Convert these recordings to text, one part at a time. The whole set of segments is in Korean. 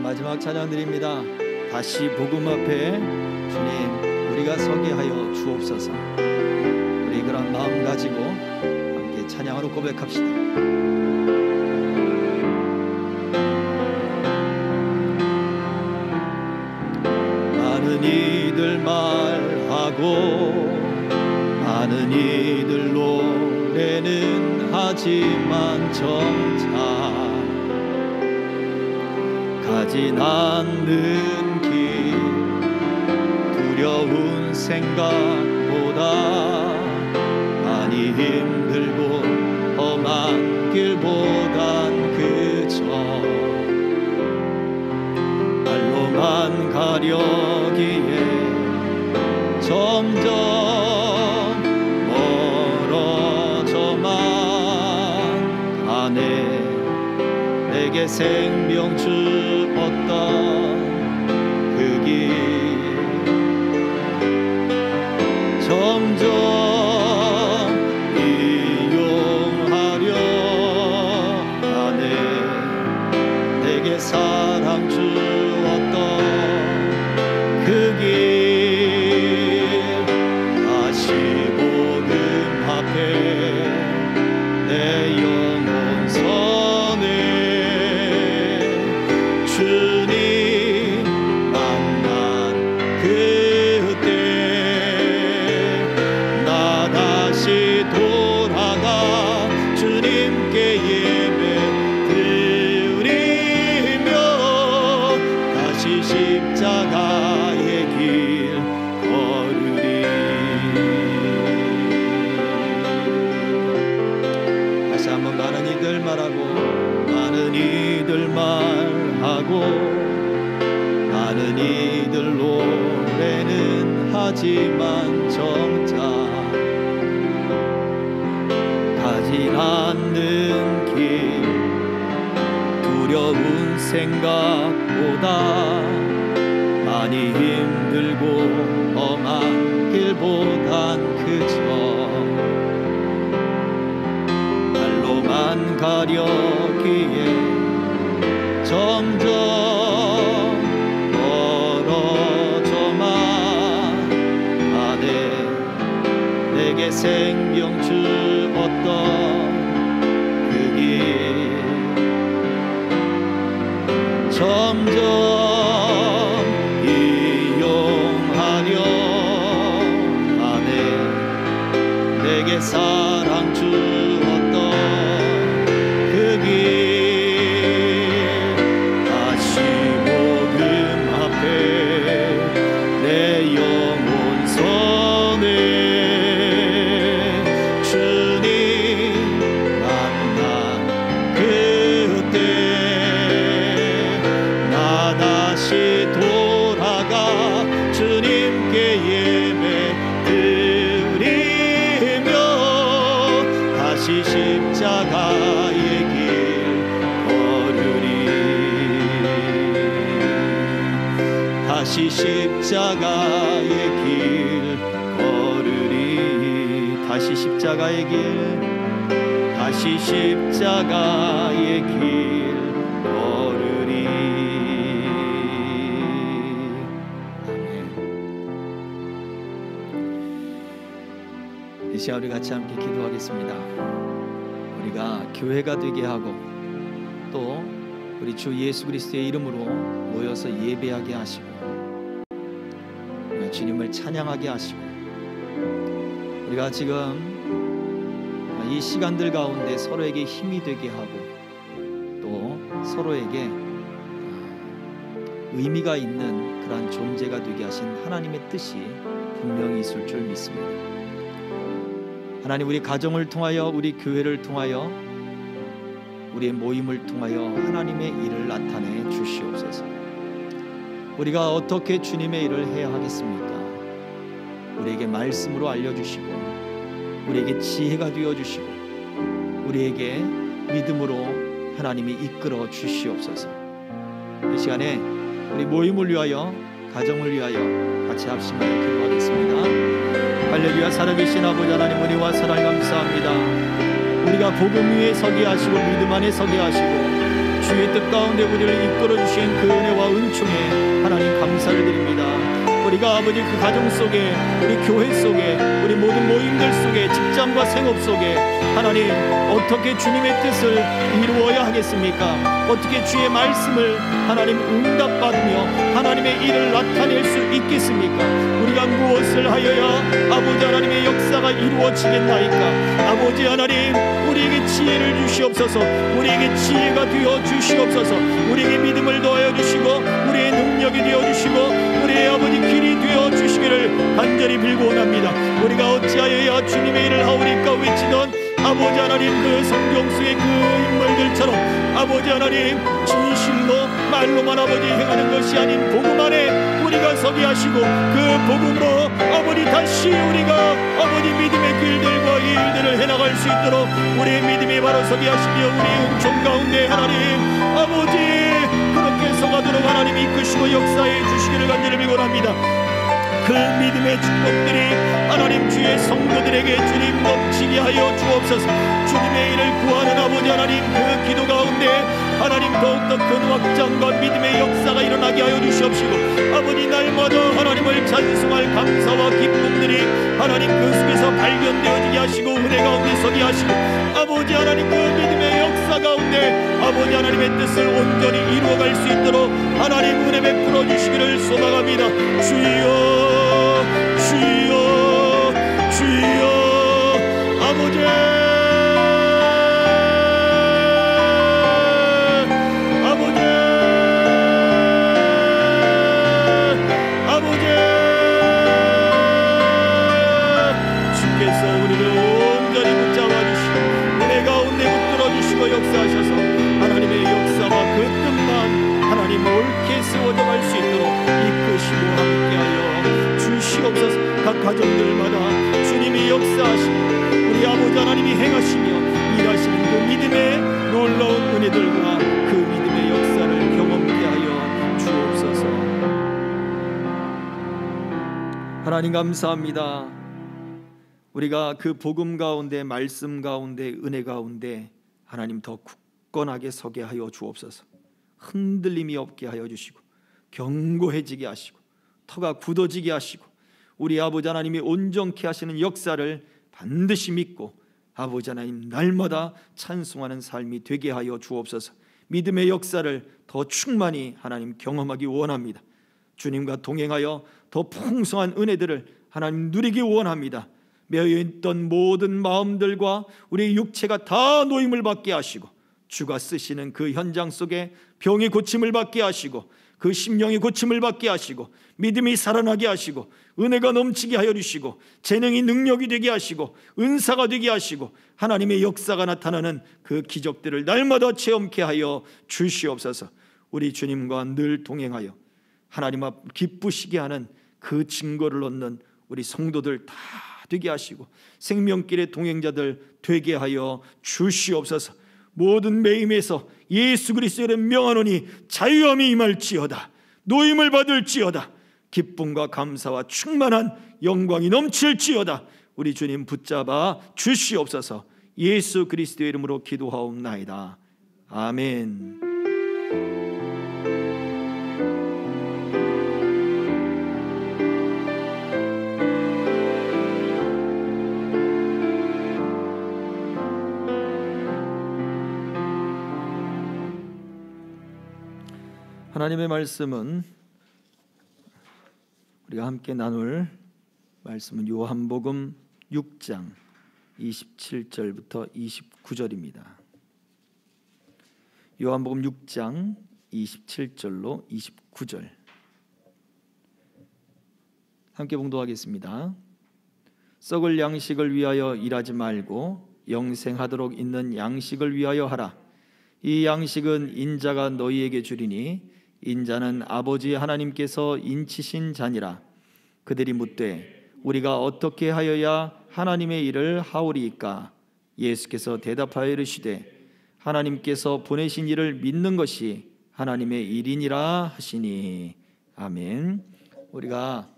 마지막 찬양 드립니다. 다시 복음 앞에 주님 우리가 서게 하여 주옵소서. 우리 그런 마음 가지고 함께 찬양으로 고백합시다. 많은 이들 말하고 많은 이들 노래는 하지만 정작 가진 않는 길 두려운 생각보다 많이 힘들고 험한 길보단 그저 말로만 가려기에 점점 멀어져만 가네. 내게 생명 주었던 그 길 점점 이용하려 하네. 내게 사랑 주었던 그 길 다시 복음 앞에 내 영혼 선에 주님 만난 그때 나 다시 돌아가 주님께 예배 드리며 다시 십자가의 길 걸으리. 다시 한번 많은 이들 말하고 많은 이들 말하고 많은 이들 노래는 하지만 정작 가진 않는 길 두려운 생각보다 많이 힘들고 험한 길보단 그저 말로만 가려기에 점점 멀어져만 가네. 내게 생명 주었던 그 길 점점 이용하려 하네. 내게 사랑 주었던 그 길 다시 복음 앞에 내 영혼 선에 주님 만난 그때 나 다시 돌아가 주님께 예배 드리며 다시 십자가의 길 걸으리. 다시 십자가의 길 걸으리. 다시 십자가의 길 다시 십자가의 길 걸으리. 아멘. 이 시간 우리 같이 함께 기도하겠습니다. 우리가 교회가 되게 하고 또 우리 주 예수 그리스도의 이름으로 모여서 예배하게 하시고 주님을 찬양하게 하시고 우리가 지금 이 시간들 가운데 서로에게 힘이 되게 하고 또 서로에게 의미가 있는 그러한 존재가 되게 하신 하나님의 뜻이 분명히 있을 줄 믿습니다. 하나님, 우리 가정을 통하여 우리 교회를 통하여 우리의 모임을 통하여 하나님의 일을 나타내 주시옵소서. 우리가 어떻게 주님의 일을 해야 하겠습니까? 우리에게 말씀으로 알려주시고 우리에게 지혜가 되어주시고 우리에게 믿음으로 하나님이 이끌어 주시옵소서. 이 시간에 우리 모임을 위하여 가정을 위하여 같이 합심하여 기도하겠습니다. 할렐루야. 살아계신 아버지 하나님, 은혜와 사랑 감사합니다. 우리가 복음 위에 서게 하시고 믿음 안에 서게 하시고 주의 뜻 가운데 우리를 이끌어 주신 그 은혜와 은총에 하나님 감사를 드립니다. 우리가 아버지 그 가정 속에, 우리 교회 속에, 우리 모든 모임들 속에, 직장과 생업 속에 하나님 어떻게 주님의 뜻을 이루어야 하겠습니까? 어떻게 주의 말씀을 하나님 응답받으며 하나님의 일을 나타낼 수 있겠습니까? 우리가 무엇을 하여야 아버지 하나님의 역사가 이루어지겠나이까? 아버지 하나님, 우리에게 지혜를 주시옵소서. 우리에게 지혜가 되어 주시옵소서. 우리에게 믿음을 더하여 주시고 우리의 능력이 되어 주시고 우리의 아버지 길이 되어 주시기를 간절히 빌고원합니다. 우리가 어찌하여야 주님의 일을 하오리까 외치던 아버지 하나님, 그 성경 속의 그 인물들처럼 아버지 하나님, 진실로 말로만 아버지 행하는 것이 아닌 복음 안에 우리가 서게 하시고 그 복음으로 아버지 다시 우리가 아버지 믿음의 길들과 이 일들을 해나갈 수 있도록 우리의 믿음이 바로 서게 하시며 우리 은총 가운데 하나님 아버지 그렇게 서가도록 하나님 이끄시고 역사해 주시기를 간절히 빌고합니다. 그 믿음의 축복들이 하나님 주의 성도들에게 주님 넘치게 하여 주옵소서. 주님의 일을 구하는 아버지 하나님, 그 기도 가운데 하나님 더욱더 큰 확장과 믿음의 역사가 일어나게 하여 주시옵시고 아버지 날마다 하나님을 찬송할 감사와 기쁨들이 하나님 그 속에서 발견되어지게 하시고 은혜 가운데 서게 하시고 아버지 하나님 그 믿음의 역사 가운데 아버지 하나님의 뜻을 온전히 이루어갈 수 있도록 하나님 은혜 베풀어 주시기를 소망합니다. 주여 주여 주여 아버지 아버지 주께서 우리를 온전히 붙잡아 주시고 은혜 가운데 붙들어 주시고 역사하셔서 하나님의 역사와 그 뜻만 하나님 옳게 세워져 갈 수 있도록 이끄시고 함께하여 주시옵소서. 각 가정들마다 주님이 역사하시고 우리 아버지 하나님이 행하시며 일하시는 그 믿음의 놀라운 은혜들과 그 믿음의 역사를 경험케 하여 주옵소서. 하나님 감사합니다. 우리가 그 복음 가운데, 말씀 가운데, 은혜 가운데 하나님 더 굳건하게 서게 하여 주옵소서. 흔들림이 없게 하여 주시고 견고해지게 하시고 터가 굳어지게 하시고 우리 아버지 하나님이 온전케 하시는 역사를 반드시 믿고 아버지 하나님 날마다 찬송하는 삶이 되게 하여 주옵소서. 믿음의 역사를 더 충만히 하나님 경험하기 원합니다. 주님과 동행하여 더 풍성한 은혜들을 하나님 누리기 원합니다. 매여있던 모든 마음들과 우리의 육체가 다 노임을 받게 하시고 주가 쓰시는 그 현장 속에 병이 고침을 받게 하시고 그 심령이 고침을 받게 하시고 믿음이 살아나게 하시고 은혜가 넘치게 하여 주시고 재능이 능력이 되게 하시고 은사가 되게 하시고 하나님의 역사가 나타나는 그 기적들을 날마다 체험케 하여 주시옵소서. 우리 주님과 늘 동행하여 하나님 앞 기쁘시게 하는 그 증거를 얻는 우리 성도들 다 되게 하시고 생명길의 동행자들 되게 하여 주시옵소서. 모든 매임에서 예수 그리스도의 이름 명하노니 자유함이 임할지어다. 노임을 받을지어다. 기쁨과 감사와 충만한 영광이 넘칠지어다. 우리 주님 붙잡아 주시옵소서. 예수 그리스도의 이름으로 기도하옵나이다. 아멘. 하나님의 말씀은 우리가 함께 나눌 말씀은 요한복음 6장 27절부터 29절입니다. 요한복음 6장 27절로 29절 함께 봉독하겠습니다. 썩을 양식을 위하여 일하지 말고 영생하도록 있는 양식을 위하여 하라. 이 양식은 인자가 너희에게 주리니 인자는 아버지 하나님께서 인치신 자니라. 그들이 묻되 우리가 어떻게 하여야 하나님의 일을 하오리이까? 예수께서 대답하여 이르시되 하나님께서 보내신 이를 믿는 것이 하나님의 일이니라 하시니. 아멘. 우리가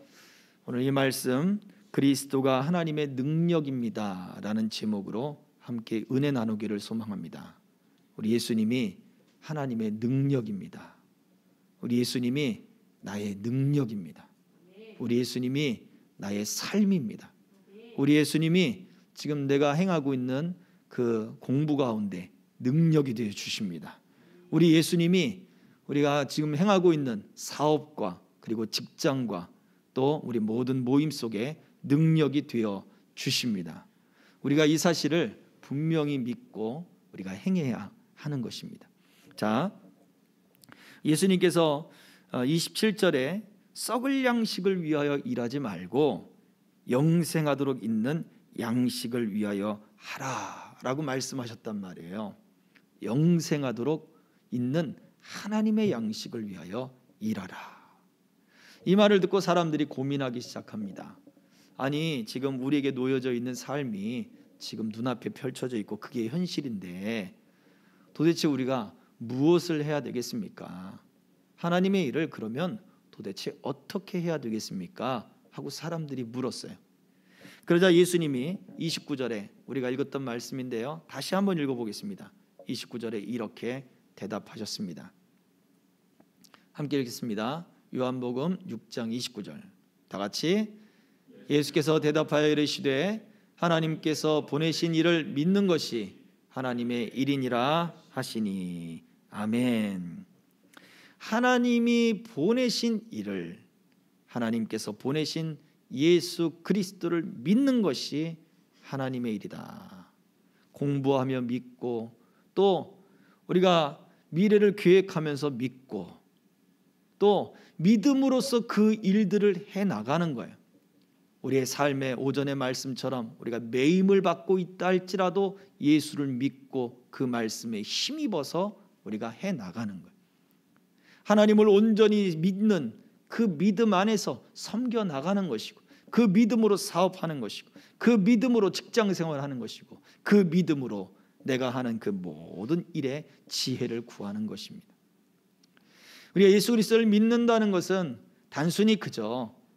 오늘 이 말씀 그리스도가 하나님의 능력입니다 라는 제목으로 함께 은혜 나누기를 소망합니다. 우리 예수님이 하나님의 능력입니다. 우리 예수님이 나의 능력입니다. 우리 예수님이 나의 삶입니다. 우리 예수님이 지금 내가 행하고 있는 그 공부 가운데 능력이 되어 주십니다. 우리 예수님이 우리가 지금 행하고 있는 사업과 그리고 직장과 또 우리 모든 모임 속에 능력이 되어 주십니다. 우리가 이 사실을 분명히 믿고 우리가 행해야 하는 것입니다. 자, 예수님께서 27절에 썩을 양식을 위하여 일하지 말고 영생하도록 있는 양식을 위하여 하라라고 말씀하셨단 말이에요. 영생하도록 있는 하나님의 양식을 위하여 일하라. 이 말을 듣고 사람들이 고민하기 시작합니다. 아니, 지금 우리에게 놓여져 있는 삶이 지금 눈앞에 펼쳐져 있고 그게 현실인데 도대체 우리가 무엇을 해야 되겠습니까? 하나님의 일을 그러면 도대체 어떻게 해야 되겠습니까? 하고 사람들이 물었어요. 그러자 예수님이 29절에 우리가 읽었던 말씀인데요, 다시 한번 읽어보겠습니다. 29절에 이렇게 대답하셨습니다. 함께 읽겠습니다. 요한복음 6장 29절 다 같이. 예수께서 대답하여 이르시되 하나님께서 보내신 이를 믿는 것이 하나님의 일이니라 하시니. 아멘. 하나님이 보내신 일을, 하나님께서 보내신 예수 그리스도를 믿는 것이 하나님의 일이다. 공부하며 믿고 또 우리가 미래를 계획하면서 믿고 또 믿음으로써 그 일들을 해나가는 거예요. 우리의 삶의 오전의 말씀처럼 우리가 매임을 받고 있다 할지라도 예수를 믿고 그 말씀에 힘입어서 우리가 해나가는 거예요. 하나님을 온전히 믿는 그 믿음 안에서 섬겨 나가는 것이고 그 믿음으로 사업하는 것이고 그 믿음으로 직장생활하는 것이고 그 믿음으로 내가 하는 그 모든 일에 지혜를 구하는 것입니다. 우리가 예수 그리스도를 믿는다는 것은 단순히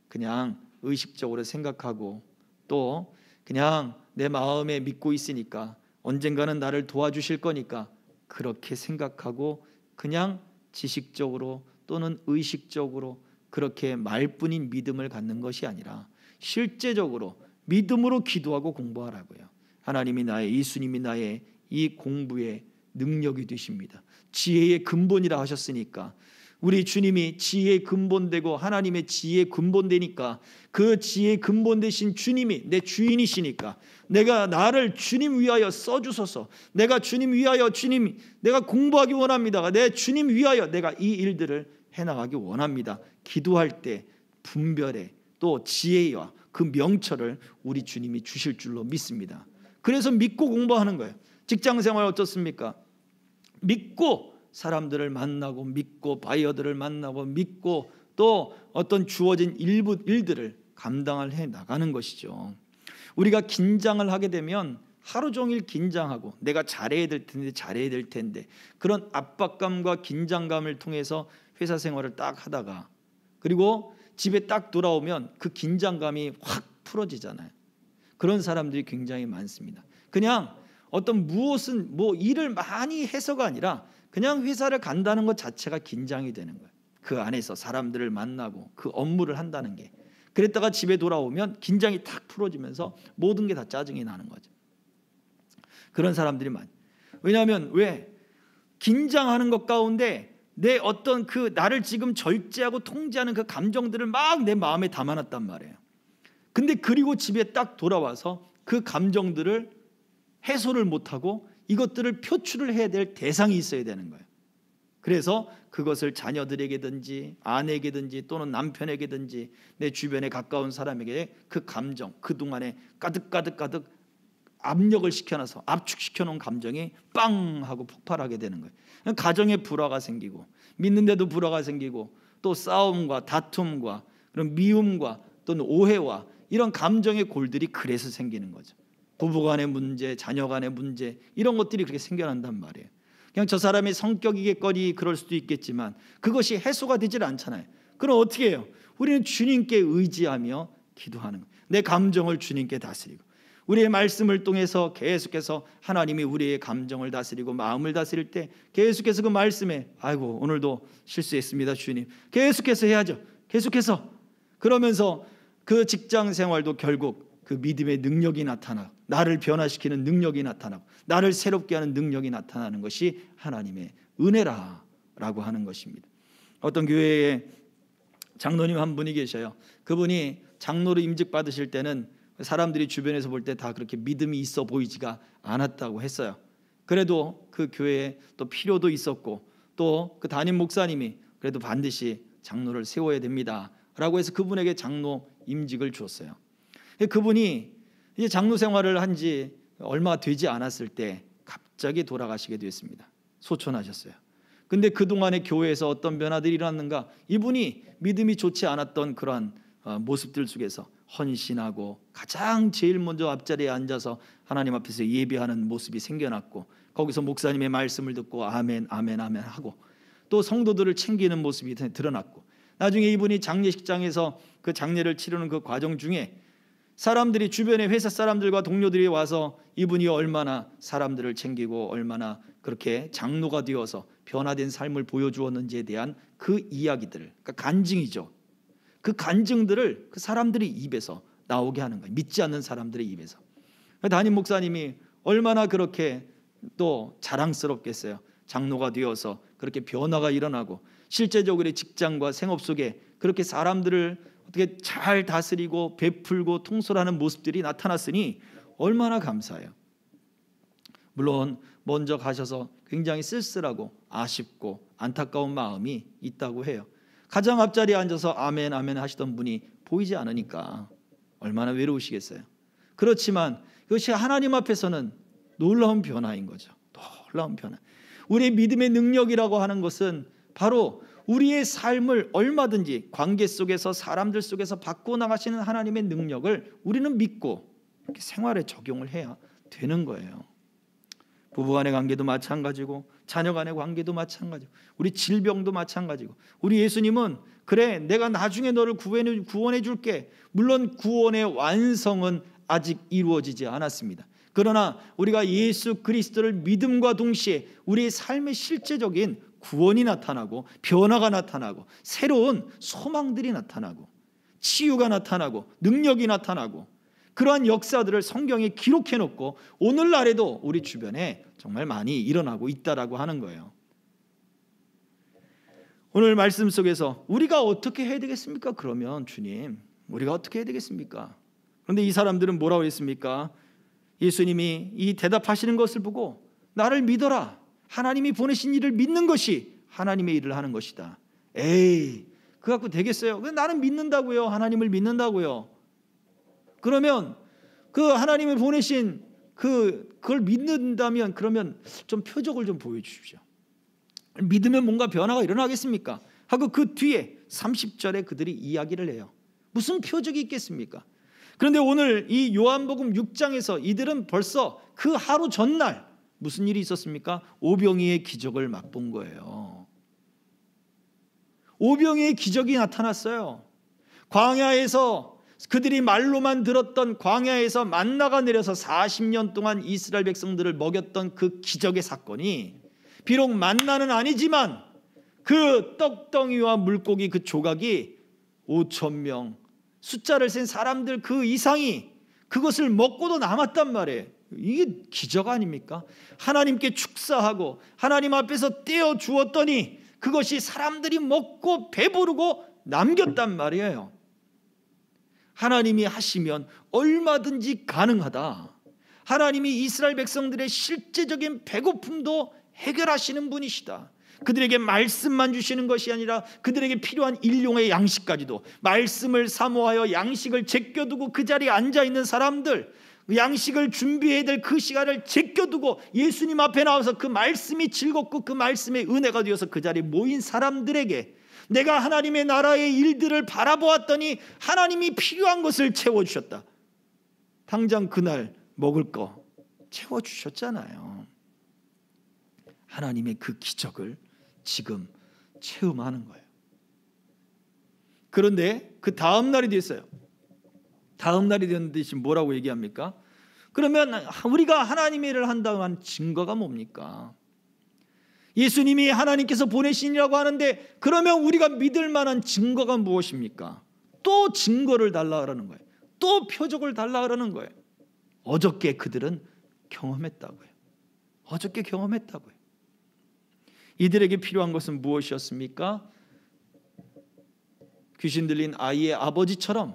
그냥 의식적으로 생각하고 또 그냥 내 마음에 믿고 있으니까 언젠가는 나를 도와주실 거니까 그렇게 생각하고 그냥 지식적으로 또는 의식적으로 그렇게 말뿐인 믿음을 갖는 것이 아니라 실제적으로 믿음으로 기도하고 공부하라고요. 하나님이 나의, 예수님이 나의 이 공부의 능력이 되십니다. 지혜의 근본이라 하셨으니까 우리 주님이 지혜의 근본되고 하나님의 지혜의 근본되니까 그 지혜의 근본 되신 주님이 내 주인이시니까 내가 나를 주님 위하여 써주소서, 내가 주님 위하여 주님 내가 공부하기 원합니다, 내 주님 위하여 내가 이 일들을 해나가기 원합니다. 기도할 때 분별에 또 지혜와 그 명철을 우리 주님이 주실 줄로 믿습니다. 그래서 믿고 공부하는 거예요. 직장생활 어떻습니까? 믿고 사람들을 만나고 믿고 바이어들을 만나고 믿고 또 어떤 주어진 일들을 감당을 해 나가는 것이죠. 우리가 긴장을 하게 되면 하루 종일 긴장하고 내가 잘해야 될 텐데 그런 압박감과 긴장감을 통해서 회사 생활을 딱 하다가 그리고 집에 딱 돌아오면 그 긴장감이 확 풀어지잖아요. 그런 사람들이 굉장히 많습니다. 그냥 어떤 무엇은 일을 많이 해서가 아니라 그냥 회사를 간다는 것 자체가 긴장이 되는 거예요. 그 안에서 사람들을 만나고 그 업무를 한다는 게. 그랬다가 집에 돌아오면 긴장이 탁 풀어지면서 모든 게 다 짜증이 나는 거죠. 그런 사람들이 많아요. 왜냐하면 긴장하는 것 가운데 내 어떤 그 나를 지금 절제하고 통제하는 그 감정들을 막 내 마음에 담아놨단 말이에요. 근데 그리고 집에 딱 돌아와서 그 감정들을 해소를 못하고 이것들을 표출을 해야 될 대상이 있어야 되는 거예요. 그래서 그것을 자녀들에게든지 아내에게든지 또는 남편에게든지 내 주변에 가까운 사람에게 그 감정, 그동안에 가득 압력을 시켜놔서 압축시켜 놓은 감정이 빵 하고 폭발하게 되는 거예요. 가정에 불화가 생기고 믿는데도 불화가 생기고 또 싸움과 다툼과 그런 미움과 또는 오해와 이런 감정의 골들이 그래서 생기는 거죠. 부부간의 문제, 자녀간의 문제 이런 것들이 그렇게 생겨난단 말이에요. 그냥 저 사람의 성격이겠거니 그럴 수도 있겠지만 그것이 해소가 되질 않잖아요. 그럼 어떻게 해요? 우리는 주님께 의지하며 기도하는 거예요. 내 감정을 주님께 다스리고 우리의 말씀을 통해서 계속해서 하나님이 우리의 감정을 다스리고 마음을 다스릴 때 계속해서 그 말씀에 아이고 오늘도 실수했습니다 주님, 계속해서 해야죠. 계속해서 그러면서 그 직장 생활도 결국 그 믿음의 능력이 나타나고 나를 변화시키는 능력이 나타나고 나를 새롭게 하는 능력이 나타나는 것이 하나님의 은혜라라고 하는 것입니다. 어떤 교회에 장로님 한 분이 계셔요. 그분이 장로로 임직 받으실 때는 사람들이 주변에서 볼 때 다 그렇게 믿음이 있어 보이지가 않았다고 했어요. 그래도 그 교회에 또 필요도 있었고 또 그 담임 목사님이 그래도 반드시 장로를 세워야 됩니다 라고 해서 그분에게 장로 임직을 주었어요. 그분이 이제 장로 생활을 한 지 얼마 되지 않았을 때 갑자기 돌아가시게 됐습니다. 소천하셨어요. 근데 그동안에 교회에서 어떤 변화들이 일어났는가? 이분이 믿음이 좋지 않았던 그러한 모습들 속에서 헌신하고 가장 제일 먼저 앞자리에 앉아서 하나님 앞에서 예배하는 모습이 생겨났고 거기서 목사님의 말씀을 듣고 아멘 아멘 아멘 하고 또 성도들을 챙기는 모습이 드러났고 나중에 이분이 장례식장에서 그 장례를 치르는 그 과정 중에 사람들이 주변의 회사 사람들과 동료들이 와서 이분이 얼마나 사람들을 챙기고 얼마나 그렇게 장로가 되어서 변화된 삶을 보여주었는지에 대한 그 이야기들을, 그러니까 간증이죠. 그 간증들을 그 사람들의 입에서 나오게 하는 거예요. 믿지 않는 사람들의 입에서. 담임 목사님이 얼마나 그렇게 또 자랑스럽겠어요. 장로가 되어서 그렇게 변화가 일어나고 실제적으로 직장과 생업 속에 그렇게 사람들을 어떻게 잘 다스리고 베풀고 통솔하는 모습들이 나타났으니 얼마나 감사해요. 물론 먼저 가셔서 굉장히 쓸쓸하고 아쉽고 안타까운 마음이 있다고 해요. 가장 앞자리에 앉아서 아멘 아멘 하시던 분이 보이지 않으니까 얼마나 외로우시겠어요. 그렇지만 이것이 하나님 앞에서는 놀라운 변화인 거죠. 놀라운 변화. 우리의 믿음의 능력이라고 하는 것은 바로 우리의 삶을 얼마든지 관계 속에서 사람들 속에서 바꿔 나가시는 하나님의 능력을 우리는 믿고 이렇게 생활에 적용을 해야 되는 거예요. 부부간의 관계도 마찬가지고 자녀 간의 관계도 마찬가지고 우리 질병도 마찬가지고 우리 예수님은 그래 내가 나중에 너를 구원해 줄게. 물론 구원의 완성은 아직 이루어지지 않았습니다. 그러나 우리가 예수 그리스도를 믿음과 동시에 우리의 삶의 실제적인 구원이 나타나고 변화가 나타나고 새로운 소망들이 나타나고 치유가 나타나고 능력이 나타나고 그러한 역사들을 성경에 기록해 놓고 오늘날에도 우리 주변에 정말 많이 일어나고 있다라고 하는 거예요. 오늘 말씀 속에서 우리가 어떻게 해야 되겠습니까? 그러면 주님 우리가 어떻게 해야 되겠습니까? 그런데 이 사람들은 뭐라고 했습니까? 예수님이 이 대답하시는 것을 보고 나를 믿어라. 하나님이 보내신 일을 믿는 것이 하나님의 일을 하는 것이다. 에이, 그거 갖고 되겠어요? 나는 믿는다고요. 하나님을 믿는다고요. 그러면 그 하나님을 보내신 그걸 믿는다면 그러면 좀 표적을 좀 보여주십시오. 믿으면 뭔가 변화가 일어나겠습니까? 하고 그 뒤에 30절에 그들이 이야기를 해요. 무슨 표적이 있겠습니까? 그런데 오늘 이 요한복음 6장에서 이들은 벌써 그 하루 전날 무슨 일이 있었습니까? 오병이의 기적을 맛본 거예요. 오병이의 기적이 나타났어요. 광야에서 그들이 말로만 들었던 광야에서 만나가 내려서 40년 동안 이스라엘 백성들을 먹였던 그 기적의 사건이 비록 만나는 아니지만 그 떡덩이와 물고기 그 조각이 5,000명 숫자를 센 사람들 그 이상이 그것을 먹고도 남았단 말이에요. 이게 기적 아닙니까? 하나님께 축사하고 하나님 앞에서 떼어 주었더니 그것이 사람들이 먹고 배부르고 남겼단 말이에요. 하나님이 하시면 얼마든지 가능하다. 하나님이 이스라엘 백성들의 실제적인 배고픔도 해결하시는 분이시다. 그들에게 말씀만 주시는 것이 아니라 그들에게 필요한 일용의 양식까지도 말씀을 사모하여 양식을 제껴두고 그 자리에 앉아있는 사람들 양식을 준비해야 될 그 시간을 제껴두고 예수님 앞에 나와서 그 말씀이 즐겁고 그 말씀의 은혜가 되어서 그 자리에 모인 사람들에게 내가 하나님의 나라의 일들을 바라보았더니 하나님이 필요한 것을 채워주셨다. 당장 그날 먹을 거 채워주셨잖아요. 하나님의 그 기적을 지금 체험하는 거예요. 그런데 그 다음 날이 됐어요. 다음 날이 됐는데 지금 뭐라고 얘기합니까? 그러면 우리가 하나님의 일을 한다고 한 증거가 뭡니까? 예수님이 하나님께서 보내신이라고 하는데 그러면 우리가 믿을 만한 증거가 무엇입니까? 또 증거를 달라 그러는 거예요. 또 표적을 달라 그러는 거예요. 어저께 그들은 경험했다고요. 어저께 경험했다고요. 이들에게 필요한 것은 무엇이었습니까? 귀신 들린 아이의 아버지처럼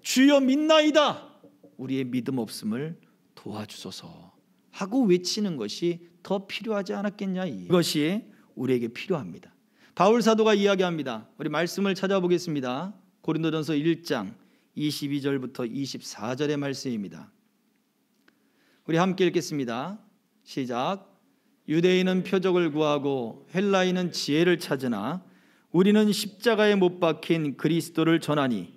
주여 믿나이다, 우리의 믿음 없음을 도와주소서 하고 외치는 것이 더 필요하지 않았겠냐. 이것이 우리에게 필요합니다. 바울 사도가 이야기합니다. 우리 말씀을 찾아보겠습니다. 고린도전서 1장 22절부터 24절의 말씀입니다. 우리 함께 읽겠습니다. 시작. 유대인은 표적을 구하고 헬라인은 지혜를 찾으나 우리는 십자가에 못 박힌 그리스도를 전하니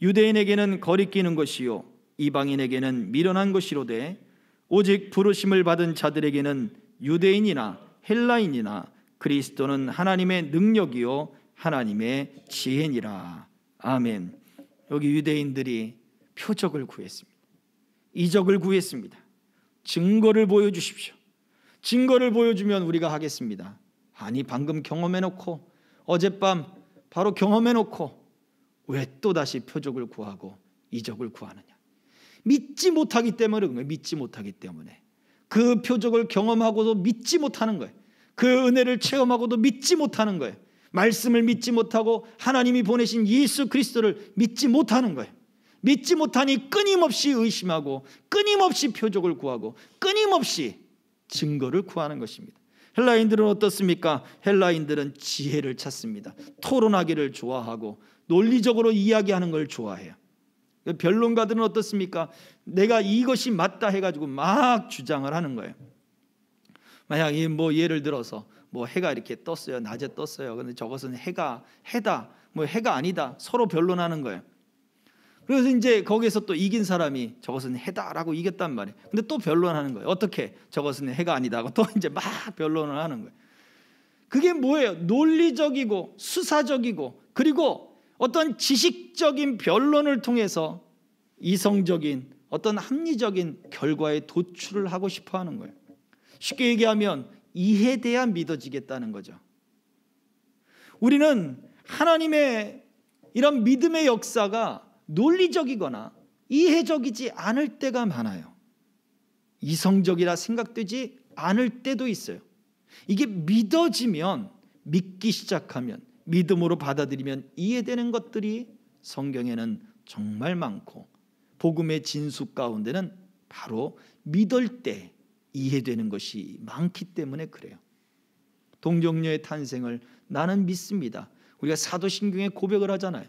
유대인에게는 거리끼는 것이요 이방인에게는 미련한 것이로되 오직 부르심을 받은 자들에게는 유대인이나 헬라인이나 그리스도는 하나님의 능력이요 하나님의 지혜니라. 아멘. 여기 유대인들이 표적을 구했습니다. 이적을 구했습니다. 증거를 보여주십시오. 증거를 보여주면 우리가 하겠습니다. 아니 방금 경험해놓고 어젯밤 바로 경험해놓고 왜 또다시 표적을 구하고 이적을 구하느냐. 믿지 못하기 때문에 그런 거예요. 믿지 못하기 때문에. 그 표적을 경험하고도 믿지 못하는 거예요. 그 은혜를 체험하고도 믿지 못하는 거예요. 말씀을 믿지 못하고 하나님이 보내신 예수 그리스도를 믿지 못하는 거예요. 믿지 못하니 끊임없이 의심하고 끊임없이 표적을 구하고 끊임없이 증거를 구하는 것입니다. 헬라인들은 어떻습니까? 헬라인들은 지혜를 찾습니다. 토론하기를 좋아하고 논리적으로 이야기하는 걸 좋아해요. 변론가들은 어떻습니까? 내가 이것이 맞다 해가지고 막 주장을 하는 거예요. 만약 뭐 예를 들어서 뭐 해가 이렇게 떴어요, 낮에 떴어요. 그런데 저것은 해다, 뭐 해가 아니다. 서로 변론하는 거예요. 그래서 이제 거기에서 또 이긴 사람이 저것은 해다라고 이겼단 말이에요. 근데 또 변론하는 거예요. 어떻게? 저것은 해가 아니다고 또 이제 막 변론을 하는 거예요. 그게 뭐예요? 논리적이고 수사적이고 그리고 어떤 지식적인 변론을 통해서 이성적인 어떤 합리적인 결과에 도출을 하고 싶어 하는 거예요. 쉽게 얘기하면 이해돼야 믿어지겠다는 거죠. 우리는 하나님의 이런 믿음의 역사가 논리적이거나 이해적이지 않을 때가 많아요. 이성적이라 생각되지 않을 때도 있어요. 이게 믿어지면, 믿기 시작하면, 믿음으로 받아들이면 이해되는 것들이 성경에는 정말 많고 복음의 진수 가운데는 바로 믿을 때 이해되는 것이 많기 때문에 그래요. 동정녀의 탄생을 나는 믿습니다. 우리가 사도신경에 고백을 하잖아요.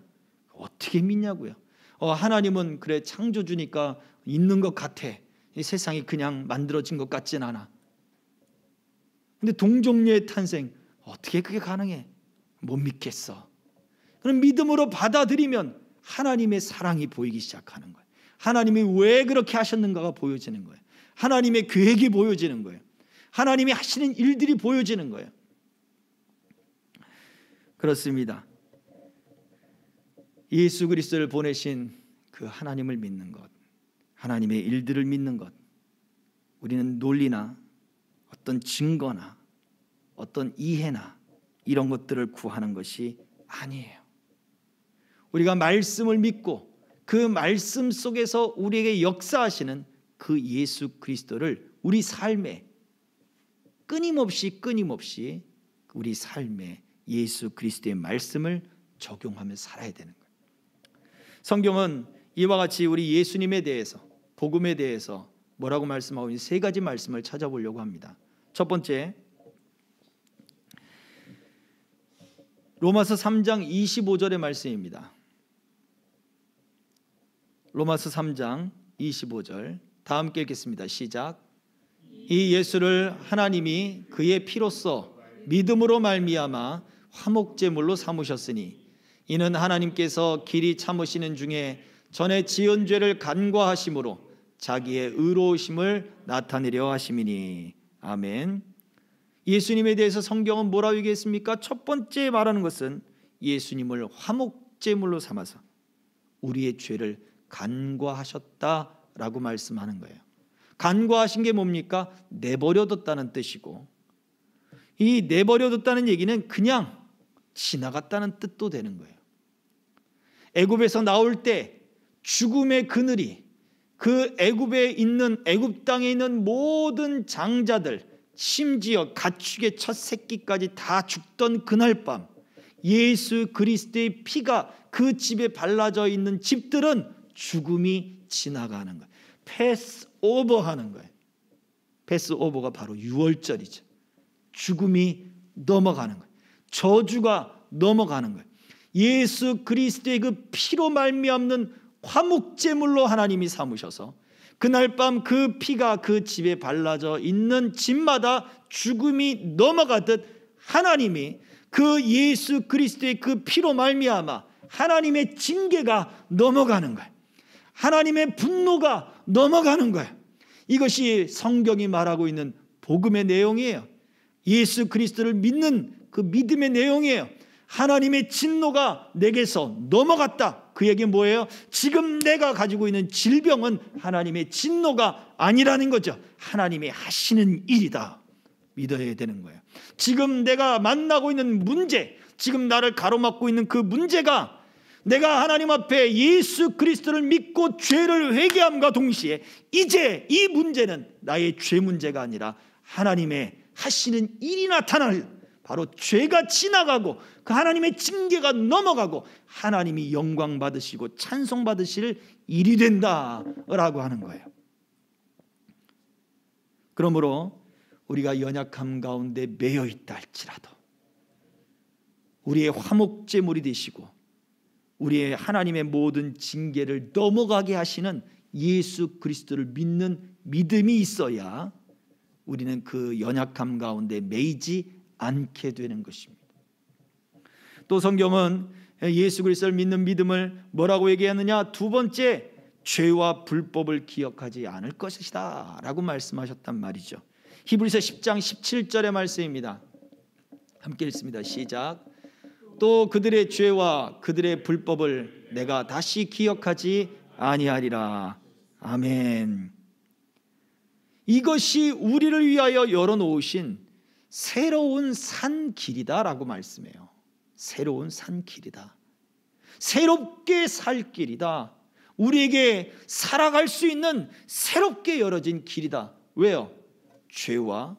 어떻게 믿냐고요? 하나님은 그래 창조주니까 있는 것 같아. 이 세상이 그냥 만들어진 것 같진 않아. 근데 동정녀의 탄생 어떻게 그게 가능해? 못 믿겠어. 그럼 믿음으로 받아들이면 하나님의 사랑이 보이기 시작하는 거예요. 하나님이 왜 그렇게 하셨는가가 보여지는 거예요. 하나님의 계획이 보여지는 거예요. 하나님이 하시는 일들이 보여지는 거예요. 그렇습니다. 예수 그리스도를 보내신 그 하나님을 믿는 것, 하나님의 일들을 믿는 것, 우리는 논리나 어떤 증거나 어떤 이해나 이런 것들을 구하는 것이 아니에요. 우리가 말씀을 믿고 그 말씀 속에서 우리에게 역사하시는 그 예수 그리스도를 우리 삶에 끊임없이 우리 삶에 예수 그리스도의 말씀을 적용하며 살아야 되는 거예요. 성경은 이와 같이 우리 예수님에 대해서, 복음에 대해서 뭐라고 말씀하고 있는지 세 가지 말씀을 찾아보려고 합니다. 첫 번째, 로마서 3장 25절의 말씀입니다. 로마서 3장 25절 다 함께 읽겠습니다. 시작. 이 예수를 하나님이 그의 피로써 믿음으로 말미암아 화목제물로 삼으셨으니 이는 하나님께서 길이 참으시는 중에 전에 지은 죄를 간과하심으로 자기의 의로우심을 나타내려 하심이니. 아멘. 예수님에 대해서 성경은 뭐라고 얘기했습니까? 첫 번째 말하는 것은 예수님을 화목제물로 삼아서 우리의 죄를 간과하셨다라고 말씀하는 거예요. 간과하신 게 뭡니까? 내버려뒀다는 뜻이고, 이 내버려뒀다는 얘기는 그냥 지나갔다는 뜻도 되는 거예요. 애굽에서 나올 때 죽음의 그늘이 그 애굽에 있는, 애굽 땅에 있는 모든 장자들, 심지어 가축의 첫 새끼까지 다 죽던 그날 밤, 예수 그리스도의 피가 그 집에 발라져 있는 집들은 죽음이 지나가는 거예요. 패스오버 하는 거예요. 패스오버가 바로 유월절이죠. 죽음이 넘어가는 거예요. 저주가 넘어가는 거예요. 예수 그리스도의 그 피로 말미암는 화목제물로 하나님이 삼으셔서 그날 밤 그 피가 그 집에 발라져 있는 집마다 죽음이 넘어가듯 하나님이 그 예수 그리스도의 그 피로 말미암아 하나님의 징계가 넘어가는 거예요. 하나님의 분노가 넘어가는 거예요. 이것이 성경이 말하고 있는 복음의 내용이에요. 예수 그리스도를 믿는 그 믿음의 내용이에요. 하나님의 진노가 내게서 넘어갔다. 그 얘기 뭐예요? 지금 내가 가지고 있는 질병은 하나님의 진노가 아니라는 거죠. 하나님이 하시는 일이다. 믿어야 되는 거예요. 지금 내가 만나고 있는 문제, 지금 나를 가로막고 있는 그 문제가 내가 하나님 앞에 예수 그리스도를 믿고 죄를 회개함과 동시에 이제 이 문제는 나의 죄 문제가 아니라 하나님의 하시는 일이 나타날, 바로 죄가 지나가고 그 하나님의 징계가 넘어가고 하나님이 영광 받으시고 찬송 받으실 일이 된다라고 하는 거예요. 그러므로 우리가 연약함 가운데 매여 있다 할지라도 우리의 화목제물이 되시고 우리의 하나님의 모든 징계를 넘어가게 하시는 예수 그리스도를 믿는 믿음이 있어야 우리는 그 연약함 가운데 매이지 않게 되는 것입니다. 또 성경은 예수 그리스도를 믿는 믿음을 뭐라고 얘기하느냐? 두 번째, 죄와 불법을 기억하지 않을 것이다 라고 말씀하셨단 말이죠. 히브리서 10장 17절의 말씀입니다. 함께 읽습니다. 시작. 또 그들의 죄와 그들의 불법을 내가 다시 기억하지 아니하리라. 아멘. 이것이 우리를 위하여 열어놓으신 새로운 산길이다라고 말씀해요. 새로운 산길이다. 새롭게 살 길이다. 우리에게 살아갈 수 있는 새롭게 열어진 길이다. 왜요? 죄와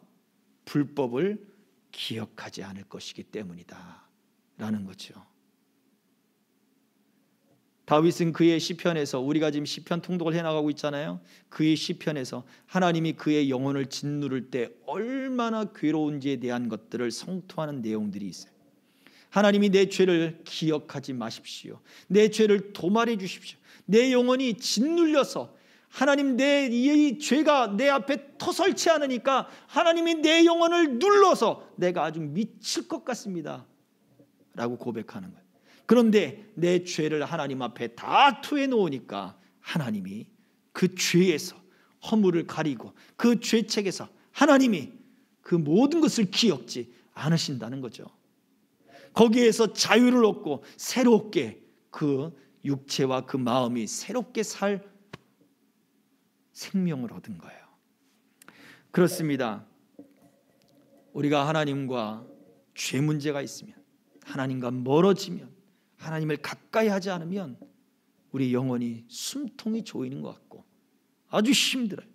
불법을 기억하지 않을 것이기 때문이다 라는 거죠. 다윗은 그의 시편에서, 우리가 지금 시편 통독을 해나가고 있잖아요. 그의 시편에서 하나님이 그의 영혼을 짓누를 때 얼마나 괴로운지에 대한 것들을 성토하는 내용들이 있어요. 하나님이 내 죄를 기억하지 마십시오. 내 죄를 도말해 주십시오. 내 영혼이 짓눌려서 하나님 이 죄가 내 앞에 터설치 않으니까 하나님이 내 영혼을 눌러서 내가 아주 미칠 것 같습니다 라고 고백하는 거예요. 그런데 내 죄를 하나님 앞에 다 토해 놓으니까 하나님이 그 죄에서 허물을 가리고 그 죄책에서 하나님이 그 모든 것을 기억지 않으신다는 거죠. 거기에서 자유를 얻고 새롭게 그 육체와 그 마음이 새롭게 살 생명을 얻은 거예요. 그렇습니다. 우리가 하나님과 죄 문제가 있으면, 하나님과 멀어지면, 하나님을 가까이 하지 않으면 우리 영혼이 숨통이 조이는 것 같고 아주 힘들어요.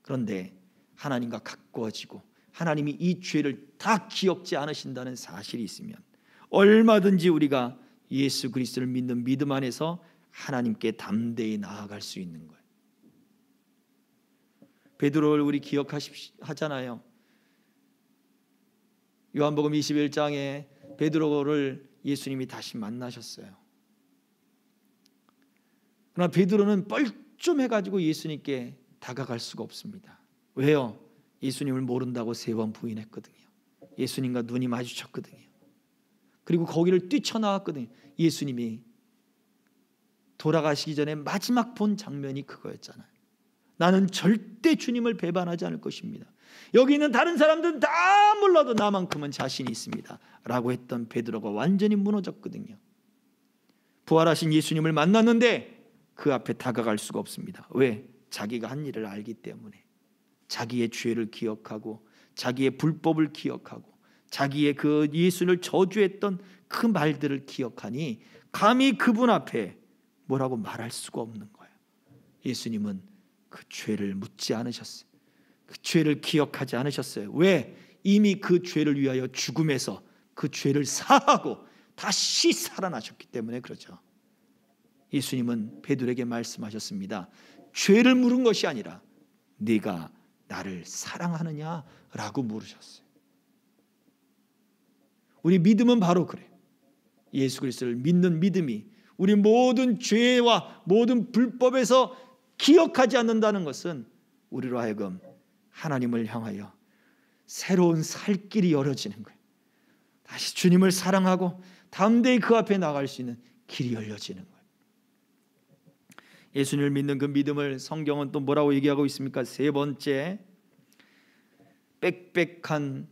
그런데 하나님과 가까워지고 하나님이 이 죄를 다 기억지 않으신다는 사실이 있으면 얼마든지 우리가 예수 그리스도를 믿는 믿음 안에서 하나님께 담대히 나아갈 수 있는 거예요. 베드로를 우리 기억하잖아요. 요한복음 21장에 베드로를 예수님이 다시 만나셨어요. 그러나 베드로는 뻘쭘해가지고 예수님께 다가갈 수가 없습니다. 왜요? 예수님을 모른다고 3번 부인했거든요. 예수님과 눈이 마주쳤거든요. 그리고 거기를 뛰쳐나왔거든요. 예수님이 돌아가시기 전에 마지막 본 장면이 그거였잖아요. 나는 절대 주님을 배반하지 않을 것입니다. 여기 있는 다른 사람들은 다 몰라도 나만큼은 자신이 있습니다 라고 했던 베드로가 완전히 무너졌거든요. 부활하신 예수님을 만났는데 그 앞에 다가갈 수가 없습니다. 왜? 자기가 한 일을 알기 때문에. 자기의 죄를 기억하고 자기의 불법을 기억하고 자기의 그 예수를 저주했던 그 말들을 기억하니 감히 그분 앞에 뭐라고 말할 수가 없는 거예요. 예수님은 그 죄를 묻지 않으셨어요. 그 죄를 기억하지 않으셨어요. 왜? 이미 그 죄를 위하여 죽음에서 그 죄를 사하고 다시 살아나셨기 때문에 그러죠. 예수님은 베드로에게 말씀하셨습니다. 죄를 물은 것이 아니라 네가 나를 사랑하느냐라고 물으셨어요. 우리 믿음은 바로 그래요. 예수 그리스도를 믿는 믿음이 우리 모든 죄와 모든 불법에서 기억하지 않는다는 것은 우리로 하여금 하나님을 향하여 새로운 살 길이 열어지는 거예요. 다시 주님을 사랑하고 담대히 그 앞에 나갈 수 있는 길이 열려지는 거예요. 예수님을 믿는 그 믿음을 성경은 또 뭐라고 얘기하고 있습니까? 세 번째, 빽빽한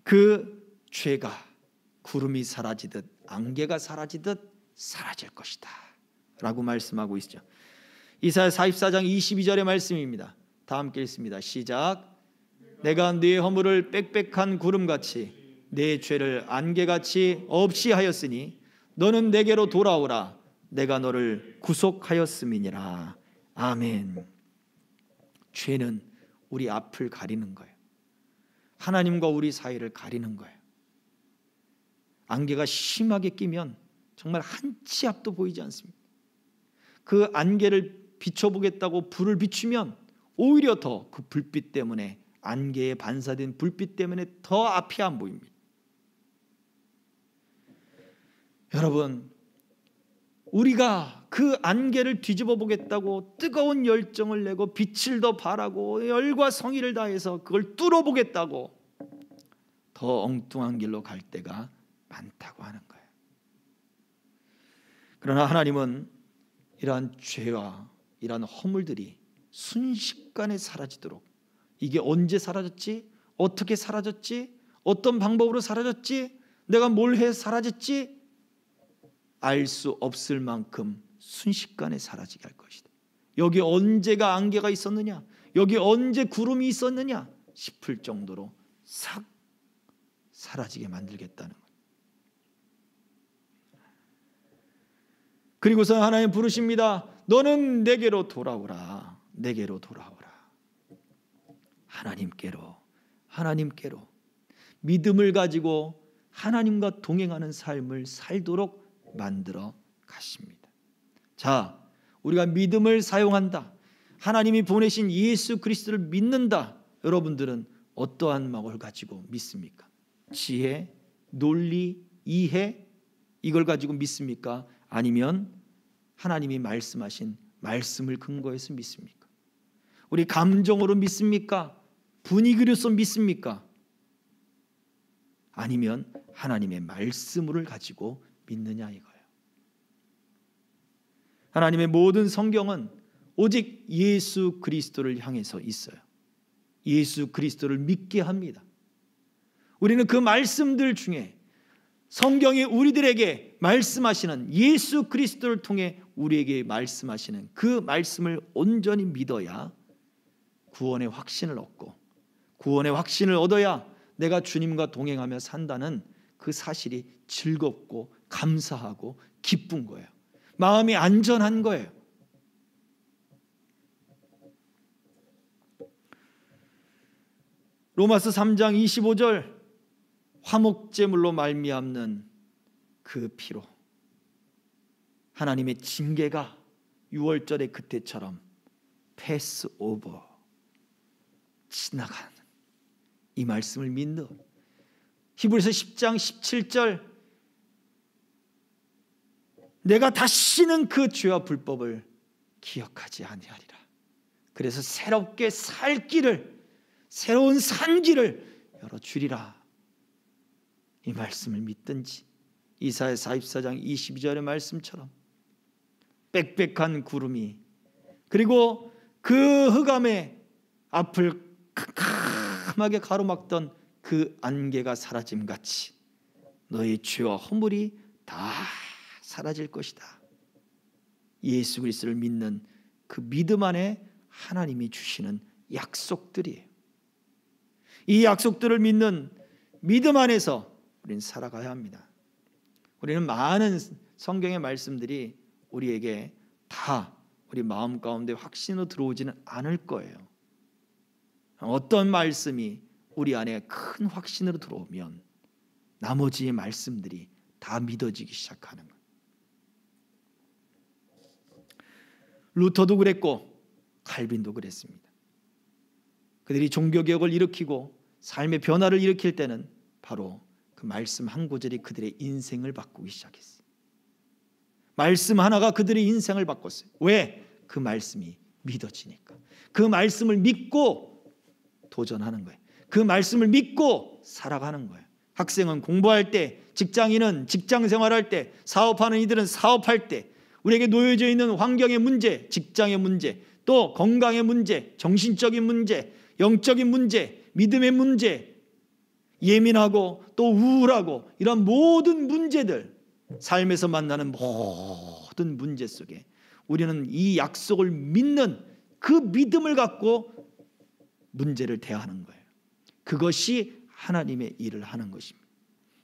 그 죄가 구름이 사라지듯 안개가 사라지듯 사라질 것이다 라고 말씀하고 있죠. 이사야 44장 22절의 말씀입니다. 다 함께 읽습니다. 시작. 내가 네 허물을 빽빽한 구름같이 네 죄를 안개같이 없이 하였으니 너는 내게로 돌아오라. 내가 너를 구속하였음이니라. 아멘. 죄는 우리 앞을 가리는 거예요. 하나님과 우리 사이를 가리는 거예요. 안개가 심하게 끼면 정말 한 치 앞도 보이지 않습니다. 그 안개를 비춰보겠다고 불을 비추면 오히려 더 그 불빛 때문에 안개에 반사된 불빛 때문에 더 앞이 안 보입니다. 여러분, 우리가 그 안개를 뒤집어 보겠다고 뜨거운 열정을 내고 빛을 더 발하고 열과 성의를 다해서 그걸 뚫어보겠다고 더 엉뚱한 길로 갈 때가 많다고 하는 거예요. 그러나 하나님은 이러한 죄와 이러한 허물들이 순식간에 사라지도록, 이게 언제 사라졌지? 어떻게 사라졌지? 어떤 방법으로 사라졌지? 내가 뭘 해 사라졌지? 알 수 없을 만큼 순식간에 사라지게 할 것이다. 여기 언제가 안개가 있었느냐? 여기 언제 구름이 있었느냐? 싶을 정도로 싹 사라지게 만들겠다는 거예요. 그리고서 하나님 부르십니다. 너는 내게로 돌아오라. 내게로 돌아오라. 하나님께로 믿음을 가지고 하나님과 동행하는 삶을 살도록 만들어 가십니다. 자, 우리가 믿음을 사용한다. 하나님이 보내신 예수 그리스도를 믿는다. 여러분들은 어떠한 마음을 가지고 믿습니까? 지혜, 논리, 이해 이걸 가지고 믿습니까? 아니면 하나님이 말씀하신 말씀을 근거해서 믿습니까? 우리 감정으로 믿습니까? 분위기로서 믿습니까? 아니면 하나님의 말씀을 가지고 믿느냐 이거예요. 하나님의 모든 성경은 오직 예수 그리스도를 향해서 있어요. 예수 그리스도를 믿게 합니다. 우리는 그 말씀들 중에 성경이 우리들에게 말씀하시는 예수 그리스도를 통해 우리에게 말씀하시는 그 말씀을 온전히 믿어야 구원의 확신을 얻고, 구원의 확신을 얻어야 내가 주님과 동행하며 산다는 그 사실이 즐겁고 감사하고 기쁜 거예요. 마음이 안전한 거예요. 로마서 3장 25절 화목제물로 말미암는 그 피로 하나님의 징계가 6월절의 그때처럼 패스 오버 지나가는 이 말씀을 믿는 히브리서 10장 17절 내가 다시는 그 죄와 불법을 기억하지 아니하리라. 그래서 새롭게 살 길을, 새로운 산 길을 열어주리라. 이 말씀을 믿든지 이사야 44장 22절의 말씀처럼 빽빽한 구름이 그리고 그 흑암의 앞을 캄캄하게 가로막던 그 안개가 사라짐같이 너희 죄와 허물이 다 사라질 것이다. 예수 그리스도를 믿는 그 믿음 안에 하나님이 주시는 약속들이에요. 이 약속들을 믿는 믿음 안에서 우리는 살아가야 합니다. 우리는 많은 성경의 말씀들이 우리에게 다 우리 마음 가운데 확신으로 들어오지는 않을 거예요. 어떤 말씀이 우리 안에 큰 확신으로 들어오면 나머지의 말씀들이 다 믿어지기 시작하는 거예요. 루터도 그랬고 칼빈도 그랬습니다. 그들이 종교개혁을 일으키고 삶의 변화를 일으킬 때는 바로 그 말씀 한 구절이 그들의 인생을 바꾸기 시작했어요. 말씀 하나가 그들의 인생을 바꿨어요. 왜? 그 말씀이 믿어지니까. 그 말씀을 믿고 도전하는 거예요. 그 말씀을 믿고 살아가는 거예요. 학생은 공부할 때, 직장인은 직장 생활할 때, 사업하는 이들은 사업할 때, 우리에게 놓여져 있는 환경의 문제, 직장의 문제, 또 건강의 문제, 정신적인 문제, 영적인 문제, 믿음의 문제, 예민하고 또 우울하고 이런 모든 문제들, 삶에서 만나는 모든 문제 속에 우리는 이 약속을 믿는 그 믿음을 갖고 문제를 대하는 거예요. 그것이 하나님의 일을 하는 것입니다.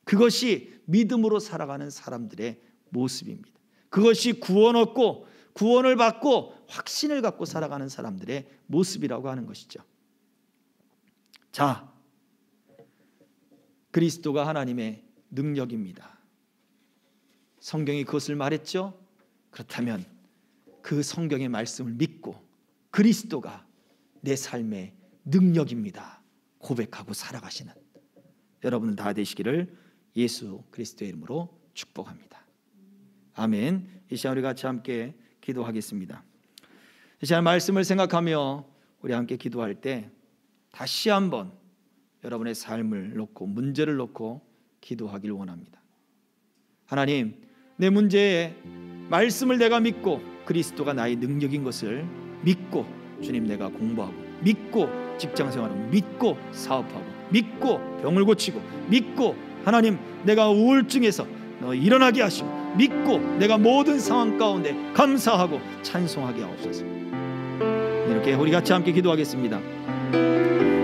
그것이 믿음으로 살아가는 사람들의 모습입니다. 그것이 구원 얻고 구원을 받고 확신을 갖고 살아가는 사람들의 모습이라고 하는 것이죠. 자, 그리스도가 하나님의 능력입니다. 성경이 그것을 말했죠. 그렇다면 그 성경의 말씀을 믿고 그리스도가 내 삶의 능력입니다 고백하고 살아가시는 여러분들 다 되시기를 예수 그리스도의 이름으로 축복합니다. 아멘. 이 시간 우리 같이 함께 기도하겠습니다. 이 시간 말씀을 생각하며 우리 함께 기도할 때 다시 한번 여러분의 삶을 놓고 문제를 놓고 기도하길 원합니다. 하나님, 내 문제에 말씀을 내가 믿고 그리스도가 나의 능력인 것을 믿고 주님 내가 공부하고 믿고 직장생활하고 믿고 사업하고 믿고 병을 고치고 믿고 하나님 내가 우울증에서 일어나게 하시고 믿고 내가 모든 상황 가운데 감사하고 찬송하게 하옵소서. 이렇게 우리 같이 함께 기도하겠습니다.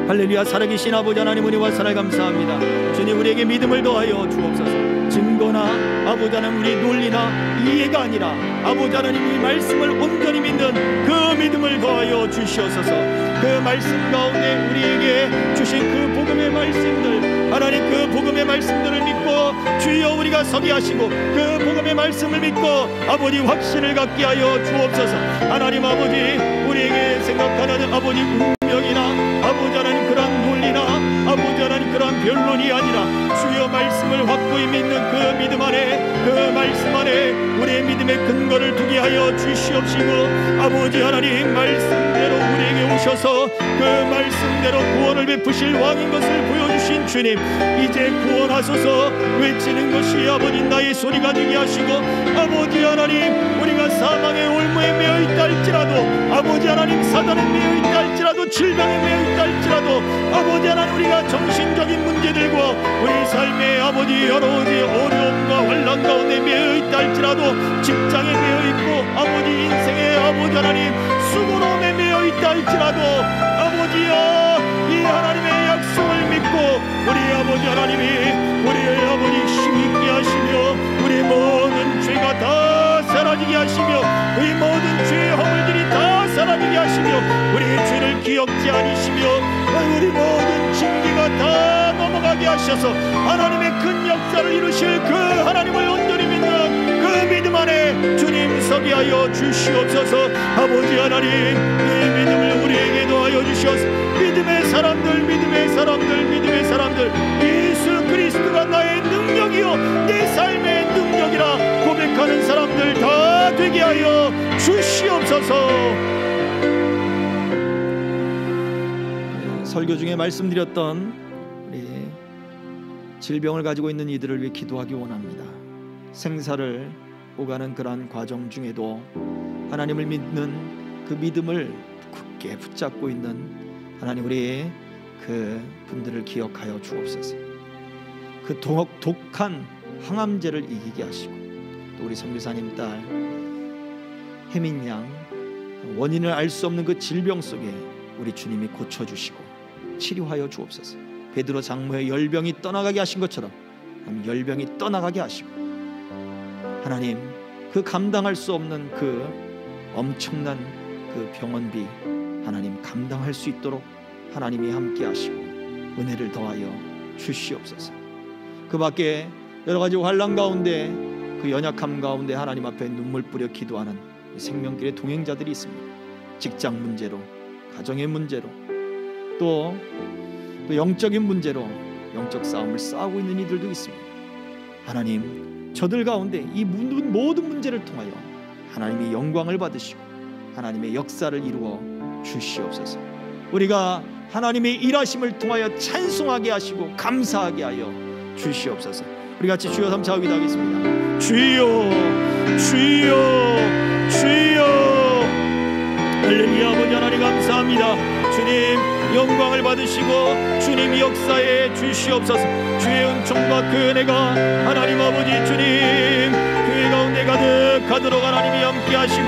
할렐루야. 살아계신 아버지 하나님 은혜와 사랑을 감사합니다. 주님 우리에게 믿음을 더하여 주옵소서. 증거나 아버지 하나님 우리 논리나 이해가 아니라 아버지 하나님 이 말씀을 온전히 믿는 그 믿음을 더하여 주시옵소서. 그 말씀 가운데 우리에게 주신 그 복음의 말씀들 하나님 그 복음의 말씀들을 믿고 주여 우리가 서게 하시고 그 복음의 말씀을 믿고 아버지 확신을 갖게 하여 주옵소서. 하나님 아버지 우리에게 생각하는 아버지 운명이나 아버지 하나님 그러한 논리나 아버지 하나님 그러한 변론이 아니라 주여 말씀을 확고히 믿는 그 믿음 안에 그 말씀 안에 우리의 믿음의 근거를 두게 하여 주시옵시고 아버지 하나님 말씀대로 우리에게 오셔서 그 말씀대로 구원을 베푸실 왕인 것을 보여주신 주님 이제 구원하소서 외치는 것이 아버지 나의 소리가 되게 하시고 아버지 하나님 우리가 사망의 올무에 매여 있다 할지라도 아버지 하나님 사단에 매여 있다 할지라도 질병에 매여 있다 할지라도 아버지 하나님 우리가 정신적인 문제들과 우리 삶의 아버지 여러 가지 어려움과 환난 가운데 매여 있다 할지라도 직장에 매여 있고 아버지 인생의 아버지 하나님 수고로움에 매여 있다 할지라도 아버지여 이 하나님의 약속을 믿고 우리 아버지 하나님이 우리의 아버지 힘있게 하시며 우리 모든 죄가 다 사라지게 하시며 우리 모든 죄의 허물들이 다 사라지게 하시며 우리의 죄를 기억지 않으시며 우리 모든 징계가 다 넘어가게 하셔서 하나님의 큰 역사를 이루실 그 하나님을 온전히 믿는 그 믿음 안에 주님 서게 하여 주시옵소서. 아버지 하나님 이 믿음을 우리에게 더하여 주시옵소서. 믿음의 사람들 믿음의 사람들 믿음의 사람들 예수 그리스도가 나의 능력이요 내 삶의 능력이라 고백하는 사람들 다 되게 하여 주시옵소서. 설교 중에 말씀드렸던 우리 질병을 가지고 있는 이들을 위해 기도하기 원합니다. 생사를 오가는 그러한 과정 중에도 하나님을 믿는 그 믿음을 굳게 붙잡고 있는 하나님 우리 그 분들을 기억하여 주옵소서. 그 독한 항암제를 이기게 하시고 또 우리 선교사님 딸 혜민 양 원인을 알 수 없는 그 질병 속에 우리 주님이 고쳐주시고 치료하여 주옵소서. 베드로 장모의 열병이 떠나가게 하신 것처럼 열병이 떠나가게 하시고, 하나님 그 감당할 수 없는 그 엄청난 그 병원비 하나님 감당할 수 있도록 하나님이 함께 하시고 은혜를 더하여 주시옵소서. 그 밖에 여러 가지 환난 가운데, 그 연약함 가운데 하나님 앞에 눈물 뿌려 기도하는 생명길의 동행자들이 있습니다. 직장 문제로, 가정의 문제로, 또 영적인 문제로 영적 싸움을 싸우고 있는 이들도 있습니다. 하나님, 저들 가운데 이 모든 문제를 통하여 하나님의 영광을 받으시고 하나님의 역사를 이루어 주시옵소서. 우리가 하나님의 일하심을 통하여 찬송하게 하시고 감사하게 하여 주시옵소서. 우리 같이 주여 삼차 기도하겠습니다. 주여, 주여, 주여. 할렐루야. 아버지 하나님 감사합니다. 주님 영광을 받으시고 주님 역사에 주시옵소서. 주의 은총과 그 은혜가 하나님 아버지 주님 교회 가운데 가득하도록 하나님이 함께 하시고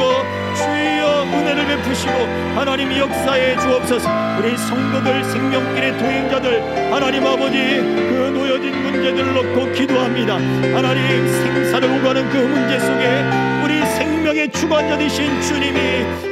주여 은혜를 베푸시고 하나님이 역사에 주옵소서. 우리 성도들 생명길의 동행자들 하나님 아버지 그 놓여진 문제들을 놓고 기도합니다. 하나님 생사를 오가는 그 문제 속에 우리 생명의 주관자 되신 주님이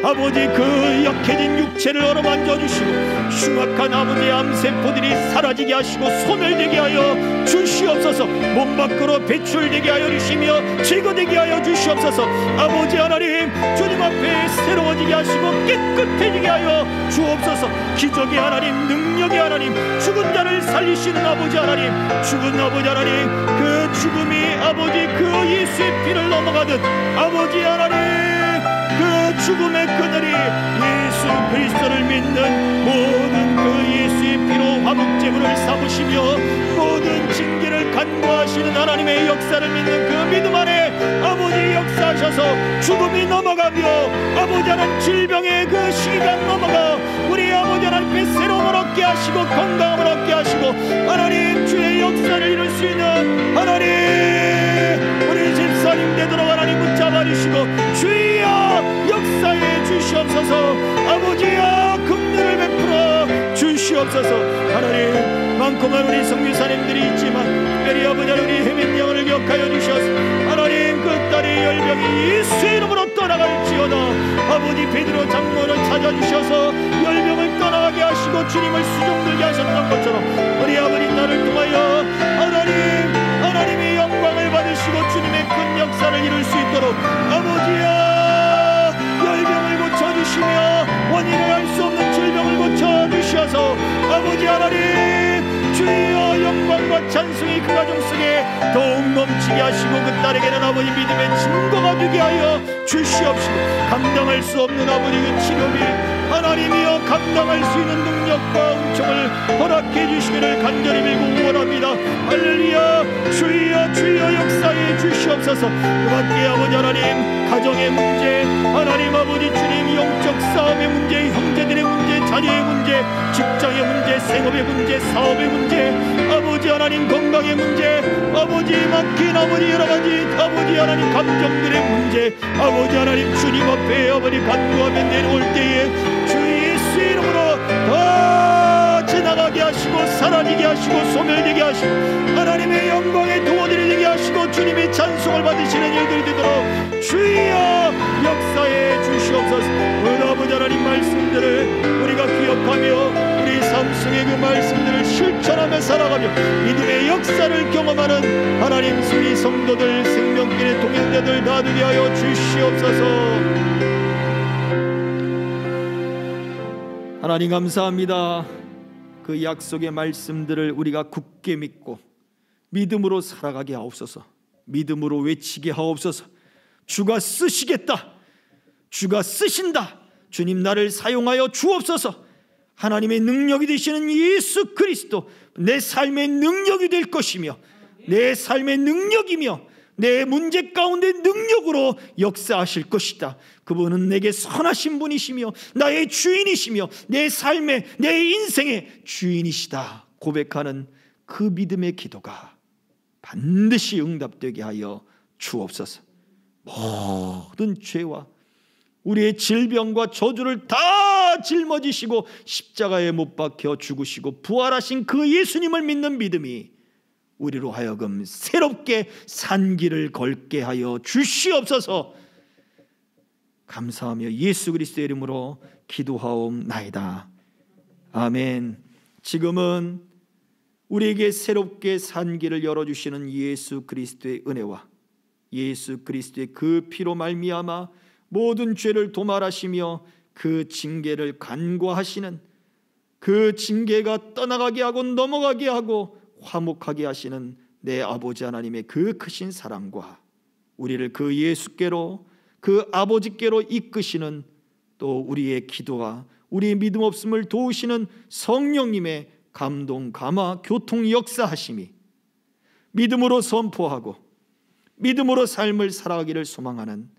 아버지 그 약해진 육체를 어루만져 주시고 흉악한 아버지의 암세포들이 사라지게 하시고 소멸되게 하여 주시옵소서. 몸 밖으로 배출되게 하여 주시며 제거되게 하여 주시옵소서. 아버지 하나님 주님 앞에 새로워지게 하시고 깨끗해지게 하여 주옵소서. 기적의 하나님, 능력의 하나님, 죽은 자를 살리시는 아버지 하나님, 죽은 아버지 하나님 그 죽음이 아버지 그 예수의 피를 넘어가듯 아버지 하나님 그 죽음의 그늘이 예수 그리스도를 믿는 모든 그 예수의 피로 화목제물을 삼으시며 모든 징계를 간구하시는 하나님의 역사를 믿는 그 믿음 안에 아버지 역사하셔서 죽음이 넘어가며 아버지 하나님 질병의 그 시기가 넘어가 우리 아버지 하나님께 새로움을 얻게 하시고 건강을 얻게 하시고 하나님 주의 역사를 이룰 수 있는 하나님 우리 집사님 되도록 하나님 붙잡아 주시고 주여 역사해 주시옵소서. 아버지여 긍휼을 베풀어 주시옵소서. 하나님 많고 많은 우리 성교사님들이 있지만 특별히 아버지 우리 헤맨 영혼을 기억하여 주셔서 하나님 그 딸의 열병이 예수의 이름으로 떠나갈지어다. 아버지 베드로 장로를 찾아주셔서 열병을 떠나가게 하시고 주님을 수종들게 하셨던 것처럼 우리 아버지 딸을 통하여 하나님이 영광을 받으시고 주님의 큰 역사를 이룰 수 있도록 아버지여 열병을 고쳐주시며 원인을 알 수 없는 질병을 고쳐주셔서 아버지 하나님 주여 영광과 찬송이 그 가정 속에 더욱 넘치게 하시고 그 딸에게는 아버지 믿음의 증거가 되게 하여 주시옵시고 감당할 수 없는 아버지 그 치료비 하나님이여 감당할 수 있는 능력과 은총을 허락해 주시기를 간절히 빌고 원합니다. 할렐루야. 주여 역사해 주시옵소서. 그 밖에 아버지 하나님 가정의 문제 하나님 아버지 주님 영적 싸움의 문제 형제들의 문제 자녀의 문제 직장의 문제 생업의 문제 사업의 문제 아버지 하나님 건강의 문제 아버지 막힌 아버지 여러가지 아버지 하나님 감정들의 문제 아버지 하나님 주님 앞에 아버지 간구하며 내려올 때에 주 예수의 이름으로 더 지나가게 하시고 사라지게 하시고 소멸되게 하시고 하나님의 영광의 도원들이 되게 하시고 주님의 찬송을 받으시는 일들이 되도록 주여 역사해 주시옵소서. 그 아버지 하나님 말씀들을 우리가 기억하며 우리 삶 속의 그 말씀들을 실천하며 살아가며 믿음의 역사를 경험하는 하나님 우리 성도들 생명길의 동행자들 다 되게 하여 주시옵소서. 하나님 감사합니다. 그 약속의 말씀들을 우리가 굳게 믿고 믿음으로 살아가게 하옵소서. 믿음으로 외치게 하옵소서. 주가 쓰시겠다. 주가 쓰신다. 주님 나를 사용하여 주옵소서. 하나님의 능력이 되시는 예수 그리스도 내 삶의 능력이 될 것이며 내 삶의 능력이며 내 문제 가운데 능력으로 역사하실 것이다. 그분은 내게 선하신 분이시며 나의 주인이시며 내 삶의 내 인생의 주인이시다 고백하는 그 믿음의 기도가 반드시 응답되게 하여 주옵소서. 모든 죄와 우리의 질병과 저주를 다 짊어지시고 십자가에 못 박혀 죽으시고 부활하신 그 예수님을 믿는 믿음이 우리로 하여금 새롭게 산 길을 걸게 하여 주시옵소서. 감사하며 예수 그리스도의 이름으로 기도하옵나이다. 아멘. 지금은 우리에게 새롭게 산 길을 열어주시는 예수 그리스도의 은혜와 예수 그리스도의 그 피로 말미암아 모든 죄를 도말하시며 그 징계를 간과하시는, 그 징계가 떠나가게 하고 넘어가게 하고 화목하게 하시는 내 아버지 하나님의 그 크신 사랑과 우리를 그 예수께로, 그 아버지께로 이끄시는, 또 우리의 기도와 우리의 믿음 없음을 도우시는 성령님의 감동, 감화, 교통 역사하심이 믿음으로 선포하고 믿음으로 삶을 살아가기를 소망하는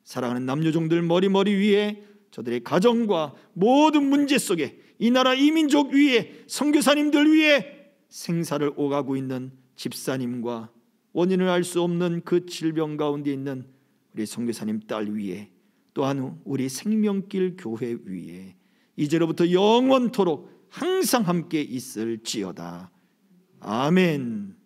사랑하는 남녀종들 머리 위에, 저들의 가정과 모든 문제 속에, 이 나라 이 민족 위에, 선교사님들 위에 생사를 오가고 있는 집사님과 원인을 알 수 없는 그 질병 가운데 있는 우리 선교사님 딸 위에, 또한 우리 생명길 교회 위에 이제로부터 영원토록 항상 함께 있을지어다. 아멘.